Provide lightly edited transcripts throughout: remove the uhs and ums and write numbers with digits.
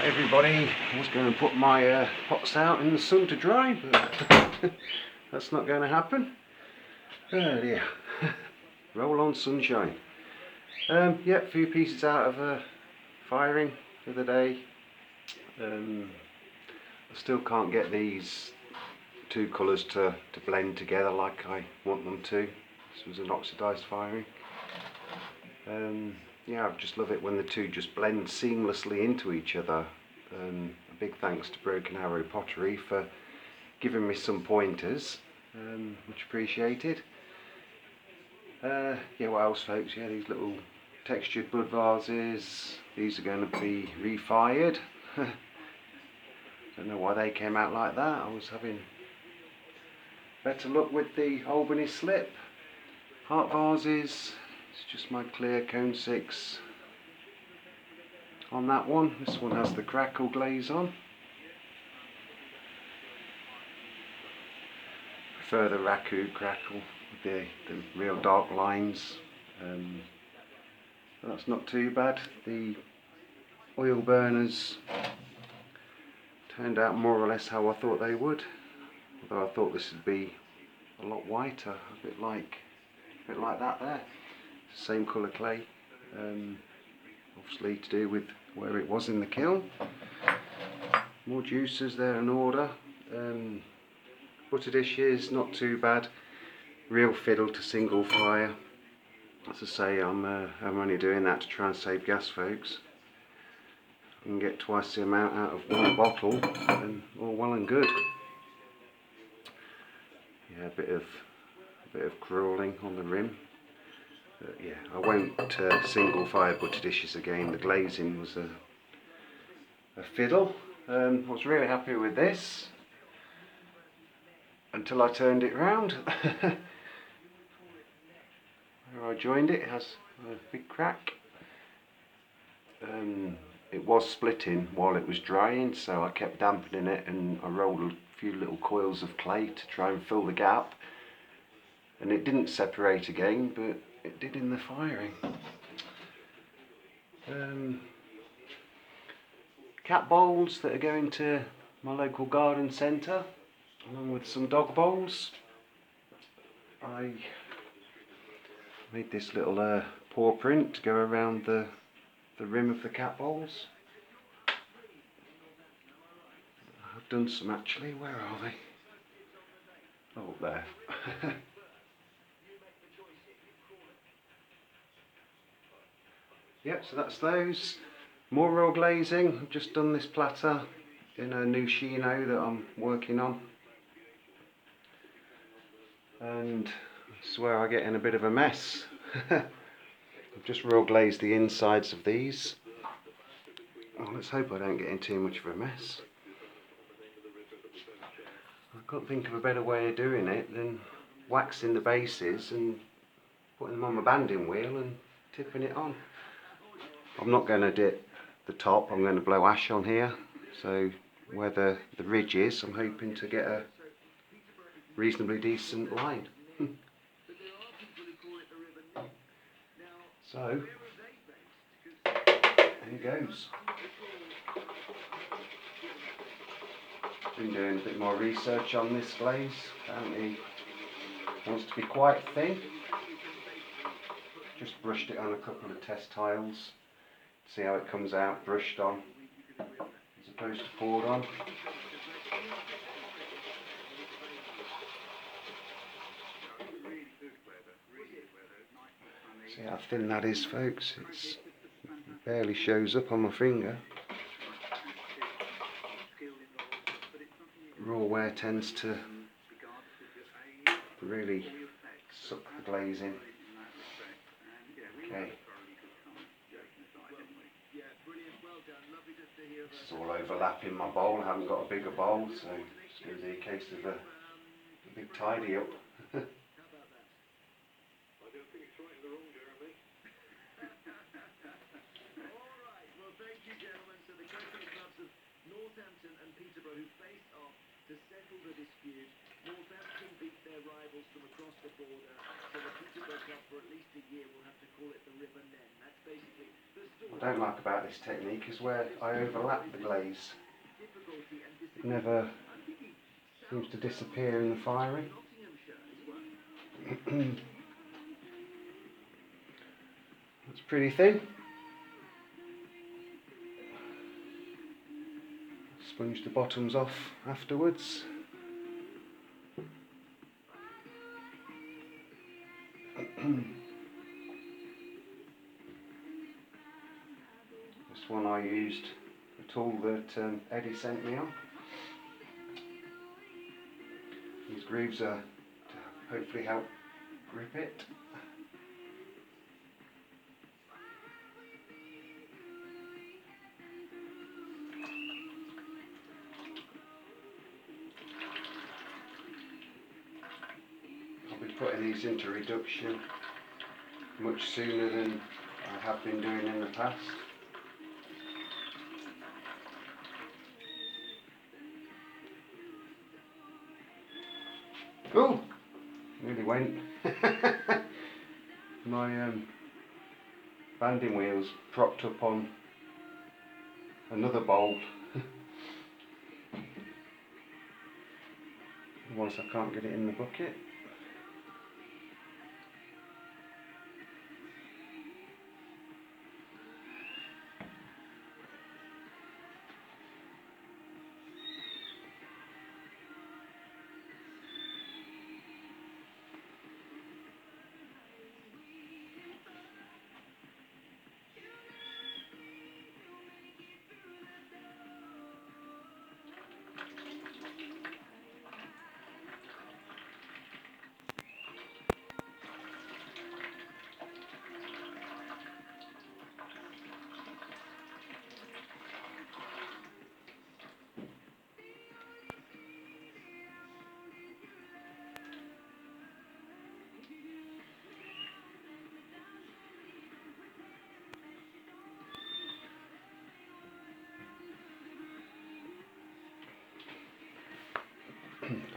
Right everybody, I was going to put my pots out in the sun to dry, but that's not going to happen. Oh dear. Roll on sunshine. Yeah, a few pieces out of firing for the day. I still can't get these two colours to blend together like I want them to. This was an oxidised firing. Yeah, I just love it when the two just blend seamlessly into each other. A big thanks to Broken Arrow Pottery for giving me some pointers, much appreciated. Yeah, what else folks, yeah, these little textured bud vases, these are going to be refired. Don't know why they came out like that. I was having better luck with the Albany slip. Heart vases, it's just my clear cone 6 on that one. This one has the crackle glaze on. Prefer the raku crackle with the real dark lines. That's not too bad. The oil burners turned out more or less how I thought they would, although I thought this would be a lot whiter, a bit like that there. Same colour clay, obviously to do with where it was in the kiln. More juicers there in order. Butter dishes, not too bad. Real fiddle to single fire. As I say, I'm only doing that to try and save gas, folks. I can get twice the amount out of one bottle, and all well and good. Yeah, a bit of crawling on the rim. But yeah, I won't single fire butter dishes again. The glazing was a fiddle. I was really happy with this until I turned it round. Where I joined it, it has a big crack. It was splitting while it was drying, so I kept dampening it and I rolled a few little coils of clay to try and fill the gap, and it didn't separate again, but it did in the firing. Cat bowls that are going to my local garden centre, along with some dog bowls. I made this little paw print to go around the rim of the cat bowls. I've done some actually. Where are they? Oh, there. Yep, so that's those. More raw glazing. I've just done this platter in a new Shino that I'm working on. And this is where I get in a bit of a mess. I've just raw glazed the insides of these. Oh, let's hope I don't get in too much of a mess. I can't think of a better way of doing it than waxing the bases and putting them on my banding wheel and tipping it on. I'm not going to dip the top, I'm going to blow ash on here, so where the ridge is, I'm hoping to get a reasonably decent line. So, there goes. Been doing a bit more research on this glaze. Apparently it wants to be quite thin. Just brushed it on a couple of test tiles. See how it comes out brushed on as opposed to poured on. See how thin that is, folks. It barely shows up on my finger. Raw wear tends to really suck the glaze in. Okay. This is all overlapping my bowl. I haven't got a bigger bowl, so it's going to be a case of a big tidy up. And Peterborough who face off to settle the dispute. Northampton beat their rivals from across the border, so the Peterborough Club for at least a year will have to call it the River Nen. That's basically the story. I don't like about this technique is where I overlap the glaze. It never seems to disappear in the firing. It's pretty thin. Sponge the bottoms off afterwards. This one I used the tool that Eddie sent me on. These grooves are to hopefully help grip it. I'll be putting these into reduction much sooner than I have been doing in the past. Oh! Nearly went. My banding wheels propped up on another bowl. Otherwise I can't get it in the bucket.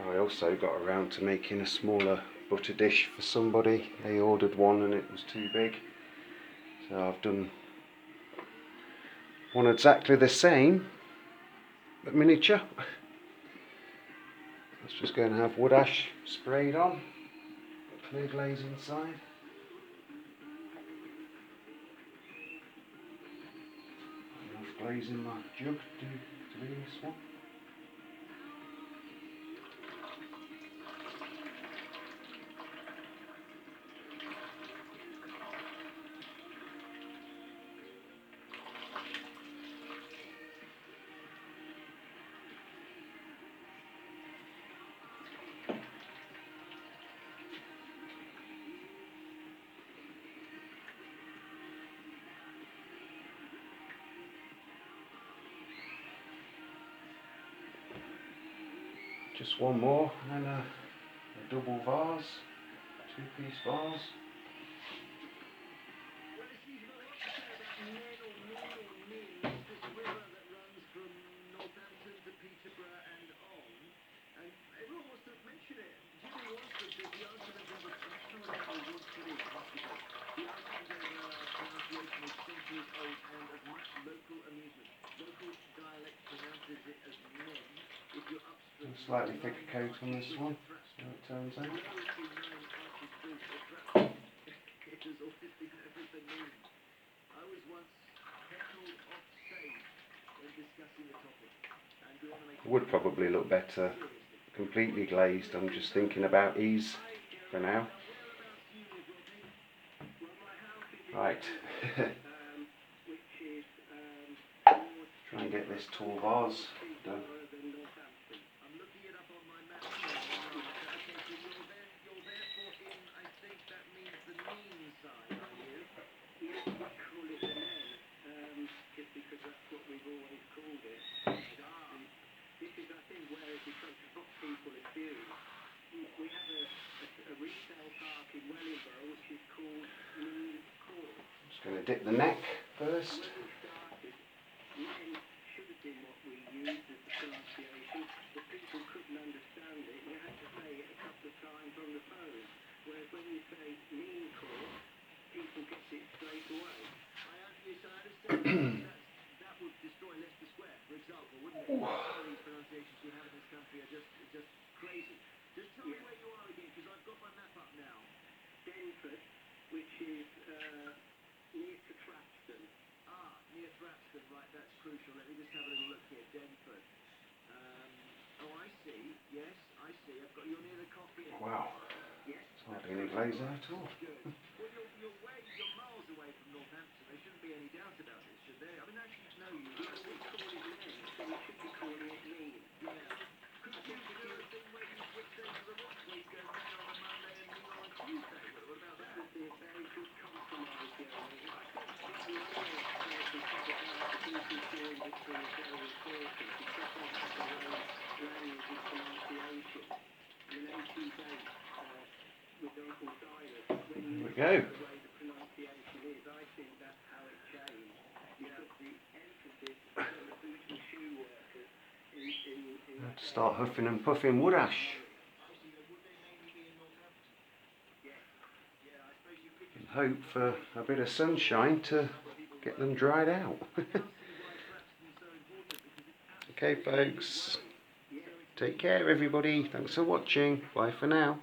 I also got around to making a smaller butter dish for somebody. They ordered one and it was too big. So I've done one exactly the same, but miniature. That's just going to have wood ash sprayed on, clear glaze inside. Enough glaze in my jug to do this one. Just one more and a double vase, two-piece vase. A slightly thicker coat on this one, see how it turns out. It would probably look better completely glazed. I'm just thinking about ease for now. Right. Try and get this tall vase done. Just going to dip the neck first. that would destroy Leicester Square, for example, wouldn't it? Some of these pronunciations we have in this country are just crazy. Just tell me where you are again, because I've got my map up now. Denford, which is near to Trapston. Ah, near Thrapston, right, that's crucial. Let me just have a little look here. Denford. Oh, I see. Yes, I see. You're near the coffee. Wow, Yes. it's hardly any glaze there at all. Good. Well, you're miles away from Northampton. There shouldn't be any doubt about this, should there? I mean, actually, no, you. We call it Len, so we should be calling it Lean. Yeah. Could you do a thing where you switch days of the week? We go men on a Monday and you on a Tuesday. What about That that? would be a very good compromise, Jeremy. I think one layer of person covered out the people during Victory is very important because they have their own language and pronunciation. I mean, 18 with Uncle Silas, when you There we look go. at the way the pronunciation is, I think that's how it changed. Because the emphasis on the boot and shoe workers in Had to start huffing and puffing wood ash. Actually, would they mainly be in Northampton? Yes. Yeah, I suppose you could And just... hope for a bit of sunshine to get them dried out. I now see why Thrapston's so important, because it's Okay folks, take care everybody, thanks for watching, bye for now.